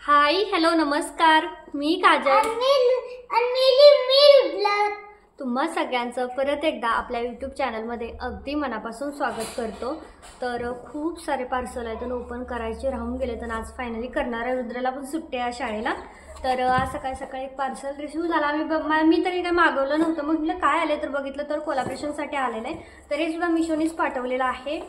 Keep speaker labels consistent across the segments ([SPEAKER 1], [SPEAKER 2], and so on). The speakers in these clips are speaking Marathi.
[SPEAKER 1] हाय हॅलो नमस्कार, मी काजल तुम्हा सगळ्यांचं परत एकदा आपल्या यूट्यूब चॅनलमध्ये अगदी मनापासून स्वागत करतो। तर खूप सारे पार्सल आहेत आणि ओपन करायचे राहून गेले, तर आज फायनली करणार आहे। रुद्रला पण सुट्टी आहे शाळेला, तर आज सकाळी सकाळी एक पार्सल रिसीव झाला। मी तरी काय मागवलं नव्हतं, मग म्हटलं काय आले, तर बघितलं तर कोलॅबरेशनसाठी आलेलं आहे। तर हे सुद्धा मिशोनीच पाठवलेलं आहे।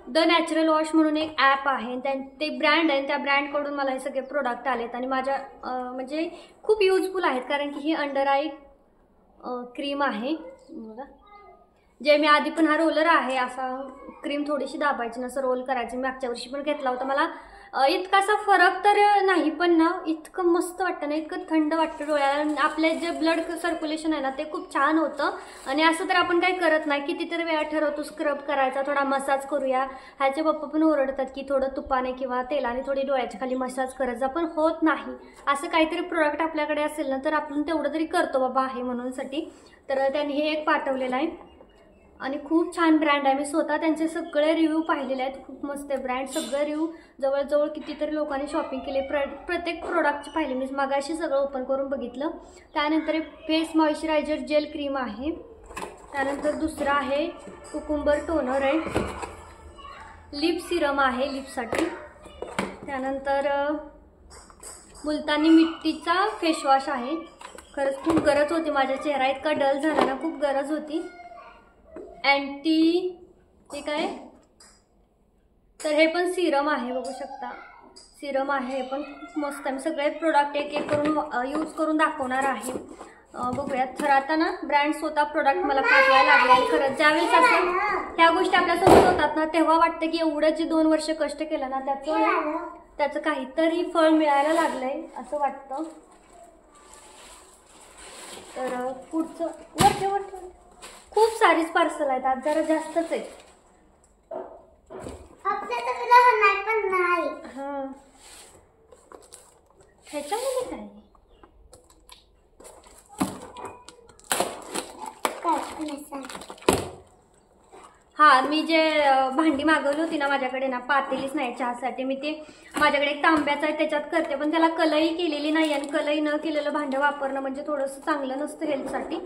[SPEAKER 1] द नॅचरल वॉश म्हणून एक ॲप आहे, ते ब्रँड आहे। त्या ब्रँडकडून मला हे सगळे प्रोडक्ट आलेत आणि माझ्या म्हणजे खूप यूजफुल आहेत, कारण की ही अंडर आय क्रीम आहे बघा। जे मी आधी पण हा रोलर आहे, असा क्रीम थोडीशी दाबायची नसं रोल करायची। मी मागच्या वर्षी पण घेतला होता, मला इतकासा फरक तर नाही, पण ना इतकं मस्त वाटतं ना, इतकं थंड वाटतं डोळ्याला। आपले जे ब्लड सर्क्युलेशन आहे ना ते खूप छान होतं। आणि असं तर आपण काही करत नाही, कितीतरी वेळा ठरवतो स्क्रब करायचा, थोडा मसाज करूया। ह्याचे पप्पा पण ओरडतात की थोडं तुपाने किंवा तेलाने थोडी डोळ्याच्या खाली मसाज करायचा, पण होत नाही। असं काहीतरी प्रोडक्ट आपल्याकडे असेल ना तर आपण तेवढं तरी करतो बाबा आहे म्हणूनसाठी। तर त्यांनी हे एक पाठवलेलं आहे आणि खूप छान ब्रँड आहे। मी स्वतः त्यांचे सगळे रिव्ह्यू पाहिलेले आहेत, खूप मस्त आहे ब्रँड। सगळे रिव्ह्यू जवळजवळ कितीतरी लोकांनी शॉपिंग केले, प्रत्येक प्रोडक्टचे पाहिले मी मगाशी सगळं ओपन करून बघितलं। त्यानंतर फेस मॉइश्चरायझर जेल क्रीम आहे, त्यानंतर दुसरं आहे कुकुंबर टोनर आहे, लिप सिरम आहे लिपसाठी, त्यानंतर मुलतानी मिट्टीचा फेसवॉश आहे। खरंच खूप गरज होती, माझा चेहरा इतका डल झाला ना, खूप गरज होती। अँटी हे काय, तर हे पण सिरम आहे, बघू शकता सिरम आहे, हे पण खूप मस्त आहे। मी सगळे प्रोडक्ट एक एक करून यूज करून दाखवणार आहे। बघूयात, तर आता ना ब्रँड स्वतः प्रोडक्ट मला पाठवायला लागले। खरंच ज्यावेळेस असं ह्या गोष्टी आपल्यासोबत होतात ना, तेव्हा वाटतं की एवढं जे 2 वर्ष कष्ट केलं ना त्याचं काहीतरी फळ मिळायला लागलंय असं वाटतं। तर पुढचं वर खूप सारीच पार्सल आहेत आज, जरा जास्तच आहेत। हां, ह्याच्यामध्ये काय हा, मी जे भांडी मागवली होती ना, माझ्याकडे ना पातेलीच नाही चहासाठी। मी ते माझ्याकडे एक तांब्याचा आहे त्याच्यात करते, पण त्याला कलई केलेली नाही आणि कलई न केलेलं भांडं वापरणं म्हणजे थोडंसं चांगलं नसतं हेल्थसाठी।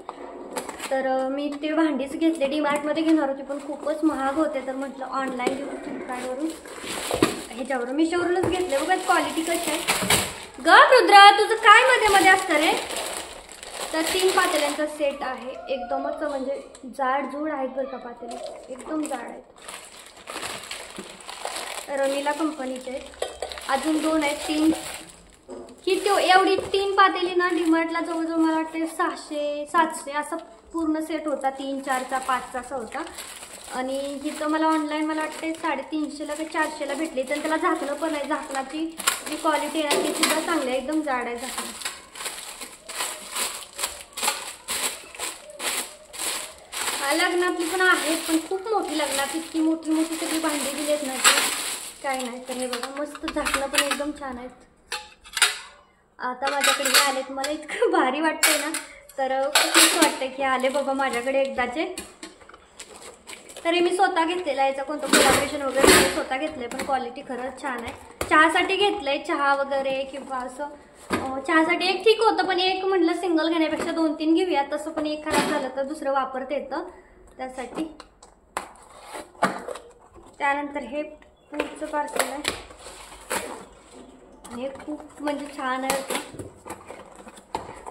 [SPEAKER 1] तर मी ते भांडीच घेतले, डीमार्टमध्ये घेणार होती पण खूपच महाग होते, तर म्हटलं ऑनलाईन घेऊ फ्लिपकार्टवरून, ह्याच्यावरून मिशोवरूनच घेतले। बघा क्वालिटी कशी आहे। ग रुद्रा तुझं काय मध्ये मध्ये असतं रे। तर 3 पातेल्यांचा सेट आहे, एकदमच म्हणजे जाडजूड आहेत बरं का पातेले, एकदम जाड आहेत। रमीला कंपनीचे आहेत, अजून 2 आहेत, 3 ही एवढी 3 पातेली ना डीमार्टला जवळजवळ मला वाटते 600-700 असा पूर्ण सेट होता, 3, 4चा 5चा असा होता। आणि हिथं मला ऑनलाईन मला वाटते 350ला का 400ला भेटली। तर त्याला झाकणं पण आहे, झाकणाची जी क्वालिटी आहे ती सुद्धा चांगली आहे, एकदम जाड आहे झाकण। लग्नातली पण आहेत, पण खूप मोठी लग्नात इतकी मोठी मोठी सगळी भांडी दिलीत ना की काय नाही। तर हे बघा मस्त, झाकणं पण एकदम छान आहेत। आता माझ्याकडे हे आलेत, मला इतकं भारी वाटतंय ना, तर खूप वाटतंय की आले बाबा माझ्याकडे एकदाचे। तरी मी स्वतः घेतलेला आहे, याचा कोणतं कोलॅबरेशन वगैरे मी स्वतः घेतलंय, पण क्वालिटी खरंच छान आहे। चहासाठी घेतलंय, चहा वगैरे किंवा असं चहासाठी एक ठीक होतं, पण एक म्हटलं सिंगल घेण्यापेक्षा 2-3 घेऊया, तसं पण एक खराब झालं तर दुसरं वापरता येतं त्यासाठी। त्यानंतर हे पुढचं पार्सल आहे, हे खूप म्हणजे छान आहे।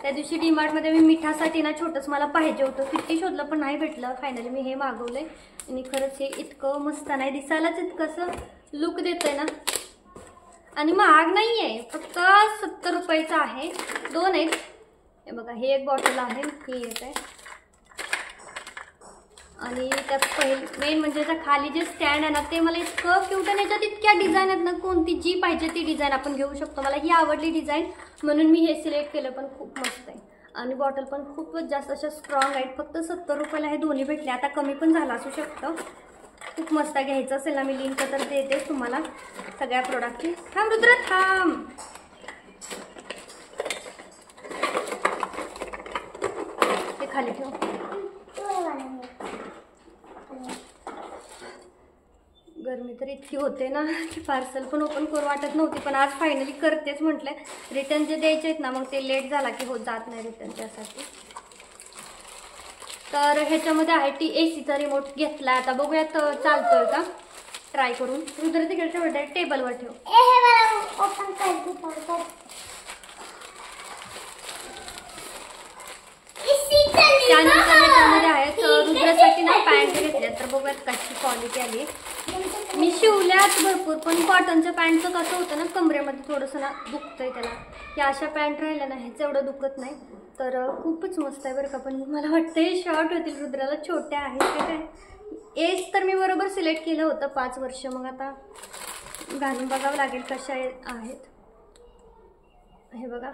[SPEAKER 1] त्या दिवशी डीमार्टमध्ये मी मिठासाठी ना छोटंच मला पाहिजे होतं, किती शोधलं पण नाही भेटलं, फायनली मी हे मागवलंय। आणि खरंच हे इतकं मस्त नाही, दिसायलाच इतकंसं लुक देतंय ना, आणि महाग नाही आहे, फक्त 70 रुपयाचं आहे। 2 आहेत, हे बघा, हे एक बॉटल आहे, हे एक आहे। आणि त्यात मेन म्हणजे त्याच्या खाली जे स्टँड आहे ना ते मला इतकं क्यूट आहे, याच्यात इतक्या डिझाईन आहेत ना, कोणती जी पाहिजे ती डिझाईन आपण घेऊ शकतो। मला ही आवडली डिझाईन म्हणून मी हे सिलेक्ट केलं, पण खूप मस्त आहे। आणि बॉटल पण खूपच जास्त अशा स्ट्रॉंग आहेत, फक्त 70 रुपयाला हे दोन्ही भेटले, आता कमी पण झालं असू शकतं। खूप मस्त घ्यायचं असेल ना, मी लिंक तर देते तुम्हाला सगळ्या प्रोडक्टची। थांब रुद्र थांब, ते खाली ठेव। गरमी तर इतकी होते ना की पार्सल पण ओपन करू वाटत नव्हती, पण आज फायनली करतेच म्हटलं. रिटर्न जे द्यायचे आहेत ना मग ते लेट झाला की हो जात नाही रिटर्न त्यासाठी. तर ह्याच्यामध्ये आहे AC चा रिमोट घेतला. आता बघूयात चालतोय का ट्राय करून. रुद्र तिकडे ठेवलं टेबलवर ठेव. त्यानंतर ह्याच्यामध्ये आहेत रुद्रासाठी ना पॅन्ट घेतल्या. तर बघूयात कशी क्वालिटी आली. मी शिवल्यात भरपूर, पण कॉटनच्या पॅन्टचं कसं होतं ना कमरेमध्ये थोडंसं ना दुखतंय त्याला. या अशा पॅन्ट राहिल्या नाही एवढं दुखत नाही. तर खूपच मस्त आहे बरं का. पण मला वाटतं हे शॉर्ट होतील रुद्राला, छोट्या आहेत का काय. एज तर मी बरोबर सिलेक्ट केलं होतं 5 वर्ष. मग आता घालून बघावं लागेल कशा आहेत. हे बघा,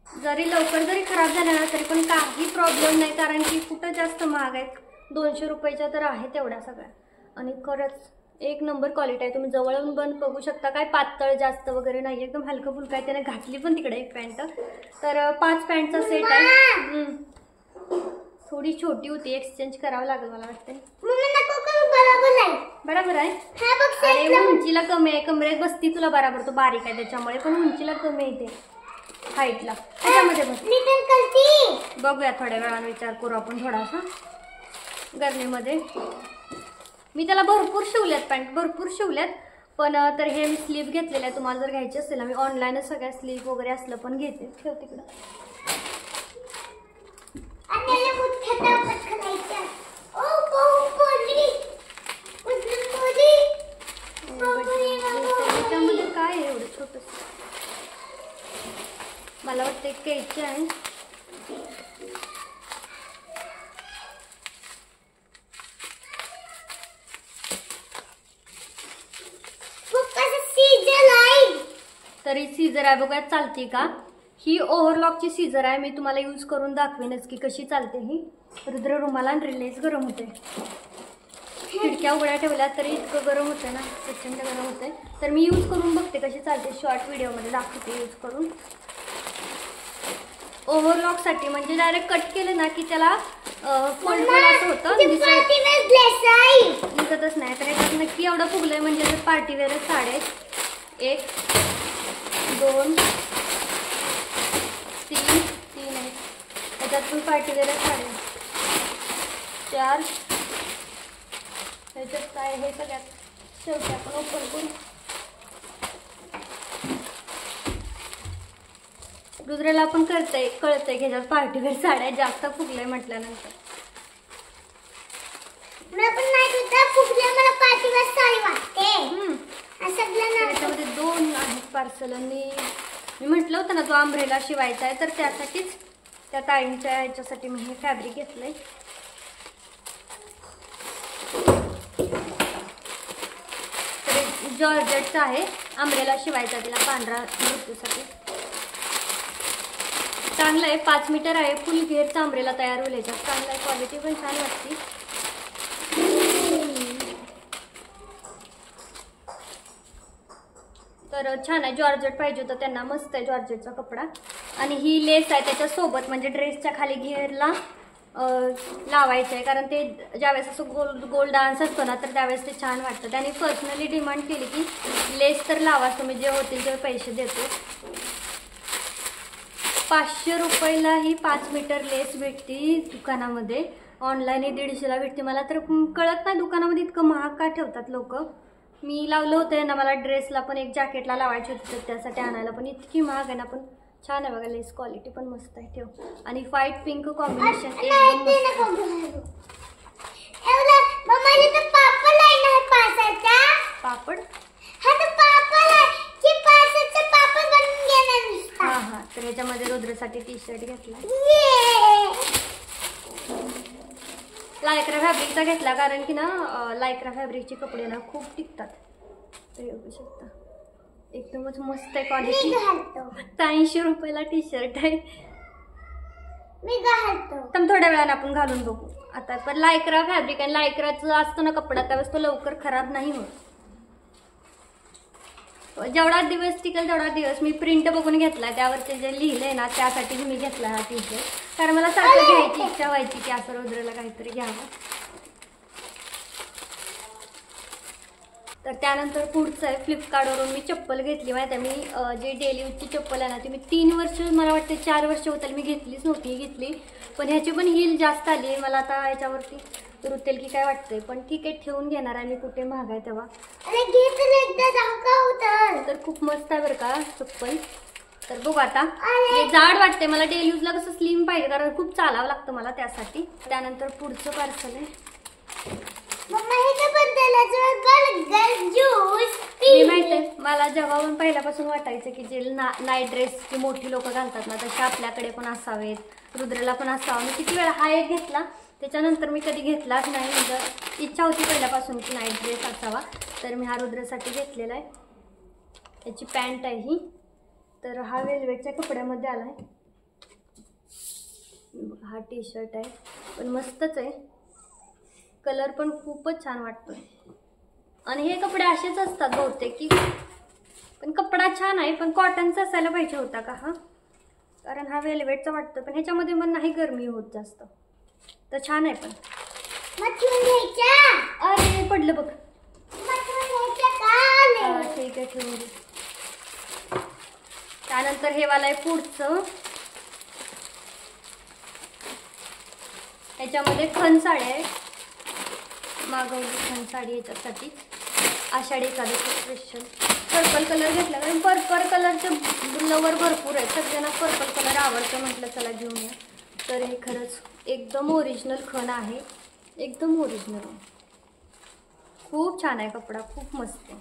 [SPEAKER 1] जरी लवकर जरी खराब झाल्या ना तरी पण काही प्रॉब्लेम नाही, कारण की कुठं जास्त महाग आहेत. 200 रुपयाच्या तर आहेत एवढ्या सगळ्या. आणि खरंच एक नंबर क्वालिटी आहे. तुम्ही जवळून पण बघू शकता. काय पातळ जास्त वगैरे नाही, एकदम हलकं फुलकं आहे. त्याने घातली पण तिकडे एक पॅन्ट. तर 5 पॅन्टचा सेट आहे. थोडी छोटी होती, एक्सचेंज करावं लागेल मला वाटतं. बरोबर आहे. अरे उंचीला कमी आहे, कमरेत बसती तुला बरोबर. तो बारीक आहे त्याच्यामुळे, पण उंचीला कमी येते हाईटला. त्याच्यामध्ये बघूया थोड्या वेळाने विचार करू आपण थोडासा. गरमीमध्ये मी त्याला भरपूर शिवल्यात, पॅन्ट भरपूर शिवल्यात. पण तर हे मी स्लीव घेतलेलं आहे. तुम्हाला जर घ्यायचे असेल ना मी ऑनलाईनच सगळ्या स्लीव वगैरे असलं पण घेते. ठेव तिकडं. त्याच्यामध्ये काय आहे एवढं छोटंसं. मला वाटतं एक कैची आहे. तरी सीझर आहे बघा, चालते का. ही ओव्हरलॉकची सीझर आहे. मी तुम्हाला यूज करून दाखवेनच की कशी चालते ही. रुद्र रुमाला रिलेज गरम होते. खिडक्या उघड्या ठेवल्या तरी इतकं गरम होते ना, प्रचंड गरम होते. तर मी यूज करून बघते कशी चालते. शॉर्ट व्हिडिओमध्ये दाखवते यूज करून. ओव्हरलॉकसाठी म्हणजे डायरेक्ट कट केलं ना की त्याला फोल्ड असं होतं, निघतच नाही. तर याच्यात नक्की एवढं फुगलंय म्हणजे जर पार्टीवेअरच साड्या 1 2 3 आहेत. त्याच्यात पण पार्टीवेअरच साड्या 4. ह्याच्यात काय हे सगळ्यात शेवटी आपण ओपन करू. रुद्राला पण कळतंय की ह्याच्यात पार्टीवेअर साड्या जास्त फुगलंय म्हटल्यानंतर. त्याच्यामध्ये 2 आहेत पार्सल. आणि मी म्हटलं होतं ना जो अंब्रेला शिवायचा आहे, तर त्यासाठीच त्या ताईंच्या ह्याच्यासाठी मी हे फॅब्रिक घेतलंय. तर जॉर्जेटचं आहे. अंब्रेला शिवायचा तिला पांढरा मृत्यूसाठी. चांगलं आहे. 5 मीटर आहे. फुल घेरचा अंब्रेला तयार होईल ह्याच्यात. चांगला आहे. क्वालिटी पण छान वाटते. तर छान आहे. जॉर्जेट पाहिजे होतं त्यांना. मस्त आहे जॉर्जेटचा कपडा. आणि ही लेस आहे त्याच्यासोबत, म्हणजे ड्रेसच्या खाली घेरला लावायचं आहे. कारण ते ज्यावेळेस असं गोल डान्स असतो ना तर त्यावेळेस ते छान वाटतं. त्याने पर्सनली डिमांड केली की लेस तर लावा तुम्ही, जे होतील ते पैसे देतो. 500 रुपयाला ही 5 मीटर लेस भेटती दुकानामध्ये. ऑनलाईन 150ला भेटते. मला तर कळत नाही दुकानामध्ये इतकं महाग का ठेवतात लोक. मी लावलं होतं ना, मला ड्रेसला पण एक जॅकेटला लावायची होती तर त्यासाठी आणायला, पण इतकी महाग आहे ना. पण छान आहे बघा, लेस क्वालिटी पण मस्त आहे. ठेव. आणि व्हाईट पिंक कॉम्बिनेशन एकदम पापड. हा तर ह्याच्यामध्ये रुद्रसाठी टी-शर्ट घेतला. लायक्रा फॅब्रिकचा घेतला, कारण की ना लायक्रा फॅब्रिकचे कपडे ना खूप टिकतात. तर बघू शकता एकदमच मस्त आहे क्वालिटी. 80 रुपयाला टी-शर्ट आहे. तर थोड्या वेळाने आपण घालून बघू. आता पण लायक्रा फॅब्रिक आणि लायक्राचं असतं ना कपडा, त्यावेळेस तो लवकर खराब नाही होत. जेवढा दिवस टिकेल तेवढा दिवस. मी प्रिंट बघून घेतला, त्यावरती जे लिहिलंय ना त्यासाठी मी घेतला हा टी-शर्ट. कारण मला सारखं घ्यायची इच्छा व्हायची की असं रुद्रला काहीतरी घ्यावं. तर त्यानंतर पुढचं आहे फ्लिपकार्टवरून मी चप्पल घेतली. माहिती आहे मी जी डेली यूजची चप्पल आहे ना ती मी 3 वर्ष, मला वाटते 4 वर्ष होतील मी घेतलीच नव्हती, घेतली. पण ह्याची पण हील जास्त आली. मला आता ह्याच्यावरती रुतेल की काय वाटतंय, पण ठीक आहे ठेवून घेणार आहे मी, कुठे महाग आहे तेव्हा. तर खूप मस्त आहे बरं का चप्पल. तर बघू आता, हे जाड वाटते मला, डेली यूजला कसं स्लिम पाहिजे कारण खूप चालावं लागतं मला त्यासाठी. त्यानंतर पुढचं पार्सल आहे. मी माहिती आहे मला जेव्हा पण पहिल्यापासून वाटायचं की जे नाईट ड्रेस की मोठी लोक घालतात ना तसे आपल्याकडे पण असावेत, रुद्रला पण असावं. मी किती वेळा हा एक घेतला, त्याच्यानंतर मी कधी घेतलाच नाही. म्हणजे इच्छा होती पहिल्यापासून की नाईट ड्रेस असावा, तर मी हा रुद्रसाठी घेतलेला आहे. याची पॅन्ट आहे ही. तर हा वेलवेटच्या कपड्यामध्ये आला आहे. हा टी शर्ट आहे, पण मस्तच आहे. कलर पण खूपच छान वाटतोय. आणि हे कपडे असेच असतात बहुतेक की, पण कपडा छान आहे, पण कॉटनचा असायला पाहिजे होता का हा, कारण हा वेलवेटचा वाटतो. पण ह्याच्यामध्ये पण नाही गरमी होत जास्त, तर छान आहे. पण अरे पडलं बघ. ठीक आहे ठेवून दे. त्यानंतर हे वाला आहे पुढचं. ह्याच्यामध्ये खण साडी आहे, मागवली खण साडी याच्यासाठी Ashadhi Ekadashi special. Purple colour घेतला कारण पर्पल कलरचे लवर भरपूर आहेत, सगळ्यांना पर्पल कलर आवडतं, म्हटलं चला घेऊन या. तर हे खरंच एकदम ओरिजिनल खण आहे, एकदम ओरिजिनल. खूप छान आहे कपडा, खूप मस्त आहे.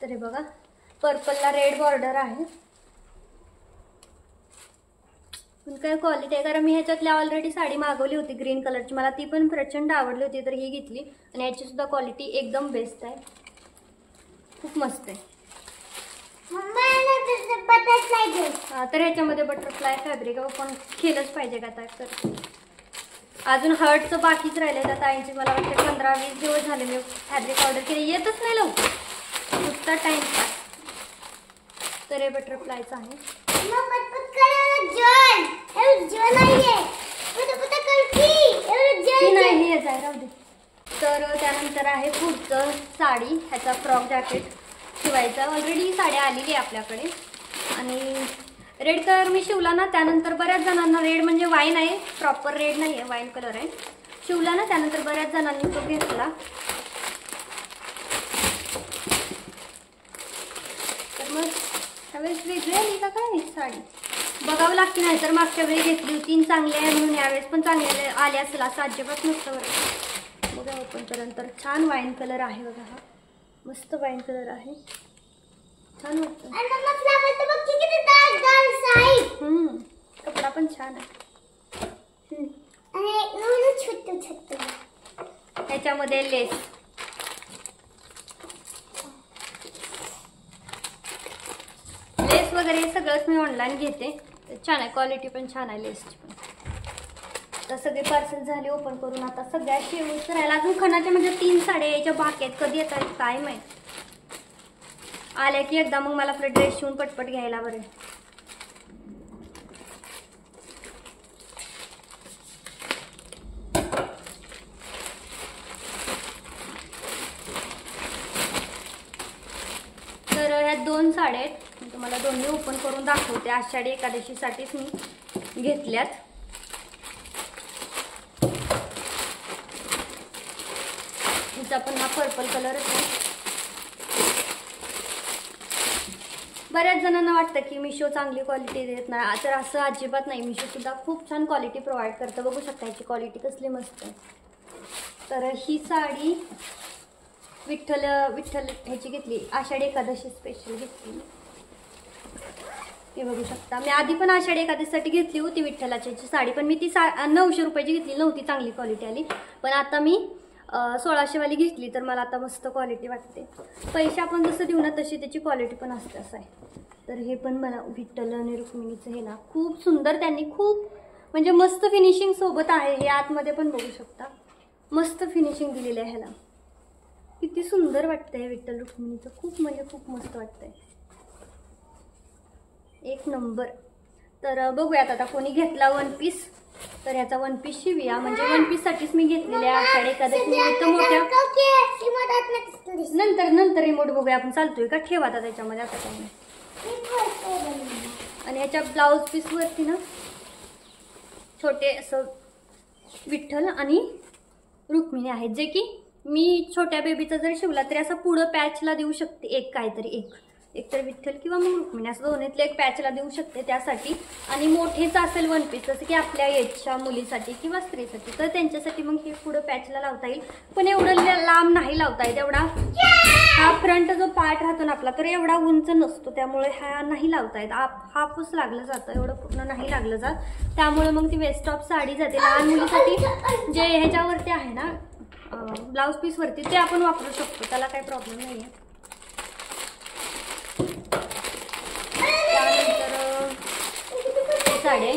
[SPEAKER 1] तर हे बघा पर्पलला रेड बॉर्डर आहे. पण काय क्वालिटी आहे, कारण मी ह्याच्यातली ऑलरेडी साडी मागवली होती ग्रीन कलरची, मला ती पण प्रचंड आवडली होती, तर ही घेतली. आणि याची सुद्धा क्वालिटी एकदम बेस्ट आहे, खूप मस्त आहे. तर ह्याच्यामध्ये बटरफ्लाय फॅब्रिक पण केलंच पाहिजे का आता. तर अजून हर्टचं बाकीच राहिलं. आता आईची मला वाटतं 15-20 दिवस झाले मी फॅब्रिक ऑर्डर केले, येतच नाही लवकर, नुसता टाइम पास. तर हे बटरफ्लायचं आहे. तर त्यानंतर आहे पुढचं साडी, ह्याचा फ्रॉक जॅकेट शिवायचा. ऑलरेडी ही साडी आलेली आहे आपल्याकडे. आणि रेड कलर मी शिवला ना, त्यानंतर बऱ्याच जणांना, रेड म्हणजे वाईन आहे, प्रॉपर रेड नाही आहे, वाईन कलर आहे, शिवला ना त्यानंतर बऱ्याच जणांनी तो घेतला. तर मग ह्यावेळेस वेगळी आली का काय साडी, बघावं लागते. नाही तर मागच्या वेळी घेतली होती चांगली आहे म्हणून यावेळेस पण चांगले आले असेल असं अजिबात नसतं बरं. बघा ओपन केल्यानंतर छान वाईन कलर आहे बघा, हा मस्त वाईन कलर आहे, छान वाटतं. कपडा पण छान आहे. ह्याच्यामध्ये लेस, लेस वगैरे सगळंच मी ऑनलाईन घेते, छान आहे, क्वालिटी पण छान आहे लेसची पण. तर सगळे पार्सल झाले ओपन करून, आता सगळ्या शेवट राहिला. अजून खणाच्या म्हणजे 3 साड्या यायच्या बाकी आहेत, कधी येतात काय माहित. आल्या की एकदा मग मला आपला ड्रेस शिवून पटपट घ्यायला बरे. तर ह्या 2 साड्या आहेत, मी तुम्हाला दोन्ही ओपन करून दाखवते. आषाढी एकादशीसाठीच मी घेतल्यात. हिचा पण हा पर्पल कलर आहे. बऱ्याच जणांना वाटतं की मिशो चांगली क्वालिटी देत नाही, तर असं अजिबात नाही. मिशो सुद्धा खूप छान क्वालिटी प्रोव्हाइड करतं. बघू शकता याची क्वालिटी कसली मस्त आहे. तर ही साडी विठ्ठल ह्याची घेतली, आषाढी एकादशी स्पेशल घेतली. हे बघू शकता, मी आधी पण आषाढी एकादशीसाठी घेतली होती विठ्ठलाची साडी, पण मी ती 900 रुपयाची घेतली नव्हती, चांगली क्वालिटी आली. पण आता मी 1600 वाली घेतली, तर मला आता मस्त क्वालिटी वाटते. पैसे आपण जसं देऊ ना तशी त्याची क्वालिटी पण असते, असं आहे. तर हे पण मला विठ्ठल आणि रुक्मिणीचं हे ना खूप सुंदर, त्यांनी खूप म्हणजे मस्त फिनिशिंग सोबत आहे. हे आतमध्ये पण बघू शकता, मस्त फिनिशिंग दिलेलं आहे ह्याला. किती सुंदर वाटतंय हे विठ्ठल रुक्मिणीचं, खूप म्हणजे खूप मस्त वाटतंय, एक नंबर. तर बघूयात आता कोणी घेतला वन पीस तर ह्याचा वन पीस शिवूया. म्हणजे वन पीस साठीच मी घेतलेले आहे. आषाढी एकादशी निमित्त मोठ्या नंतर रिमोट बघूया आपण चालतोय का. ठेवा आता त्याच्यामध्ये आता काही नाही. आणि ह्याच्या ब्लाऊज पीस वरती ना छोटे असं विठ्ठल आणि रुक्मिणी आहेत, जे की मी छोट्या बेबीचा जर शिवला तरी असं पुढं पॅचला देऊ शकते. एक काहीतरी एक तर विठ्ठल किंवा मग रुक्मिणी असं दोन्हीतलं एक पॅचला देऊ शकते त्यासाठी. आणि मोठेच असेल वन पीस जसं की आपल्या एजच्या मुलीसाठी किंवा स्त्रीसाठी तर त्यांच्यासाठी मग हे पुढं पॅचला लावता येईल. पण एवढं लांब नाही लावता येत. एवढा हा फ्रंट जो पार्ट राहतो ना आपला तर एवढा उंच नसतो, त्यामुळे हा नाही लावता येत. हाफच लागलं जातं, एवढं पूर्ण नाही लागलं जात. त्यामुळे मग ती वेस्ट ऑफ साडी जाते. लहान मुलीसाठी जे ह्याच्यावरती आहे ना ब्लाऊज पीस वरती ते आपण वापरू शकतो, त्याला काही प्रॉब्लेम नाही आहे. त्यानंतर साडी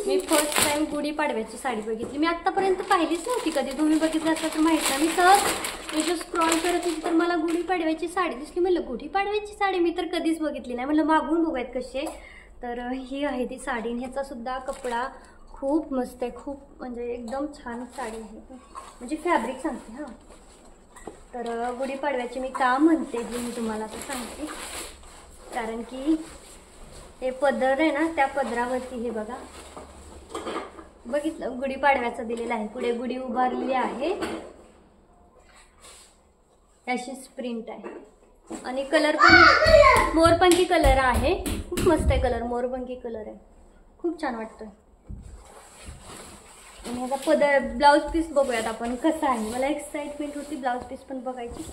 [SPEAKER 1] मी फर्स्ट टाइम गुढीपाडव्याची साडी बघितली. मी आत्तापर्यंत पाहिलीच नव्हती कधी. तुम्ही बघितलं असं तर माहित नाही. मी सहज स्क्रॉल करत होती तर मला गुढीपाडव्याची साडी दिसली. म्हणलं गुढीपाडव्याची साडी मी तर कधीच बघितली नाही. म्हणलं मागून बघूयात कशी आहे. तर ही आहे ती साडी. ह्याचा सुद्धा कपडा खूप मस्त आहे. खूप म्हणजे एकदम छान साडी आहे. म्हणजे फॅब्रिक सांगते हां. तर गुढीपाडव्याची मी का म्हणते जे मी तुम्हाला तर सांगते. कारण की हे पदर आहे ना त्या पदरावरती हे बघा बघितलं गुढीपाडव्याचं दिलेलं आहे. पुढे गुढी उभारलेली आहे. अशीच प्रिंट आहे आणि कलर पण मोरपंखी कलर आहे. खूप मस्त आहे कलर, मोरपंखी कलर आहे. खूप छान वाटतोय. आणि ह्याचा पदर ब्लाऊज पीस बघूयात आपण कसा आहे. मला एक्साइटमेंट होती ब्लाऊज पीस पण बघायची.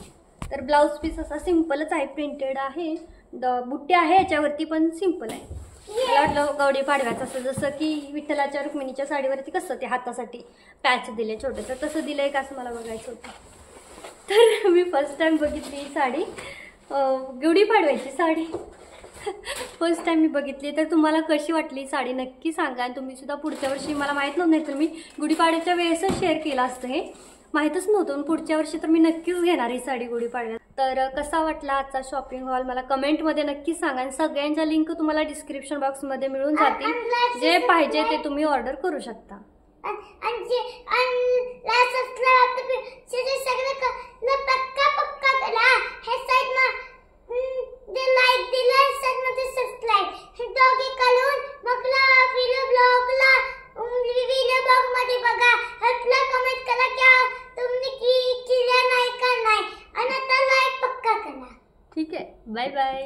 [SPEAKER 1] तर ब्लाऊज पीस असा सिंपलच आहे, प्रिंटेड आहे. बुट्टे आहे याच्यावरती पण सिंपल आहे. मला वाटलं गौडी पाडव्याचं असं जसं की विठ्ठलाच्या रुक्मिणीच्या साडीवरती कसं ते हातासाठी पॅच दिले छोटे तर तसं दिलंय का असं मला बघायचं होतं. तर मी फर्स्ट टाइम बघितली ही साडी, गौडी पाडव्याची साडी फर्स्ट टाइम मी बघितली. तर तुम्हाला कशी वाटली साडी नक्की सांगा. आणि तुम्ही सुद्धा पुढच्या वर्षी, मला माहीत नव्हतं नाही तर मी गुढीपाडव्याच्या वेळेसच शेअर केलं असतं, हे माहीतच नव्हतं. पुढच्या वर्षी तर मी नक्कीच घेणार ही साडी गुढीपाडव्यात. तर कसा वाटला आजचा शॉपिंग हॉल मला कमेंटमध्ये नक्की सांगा. आणि सगळ्यांच्या लिंक तुम्हाला डिस्क्रिप्शन बॉक्समध्ये मिळून जातील. जे पाहिजे ते तुम्ही ऑर्डर करू शकता. ठीक आहे, बाय बाय.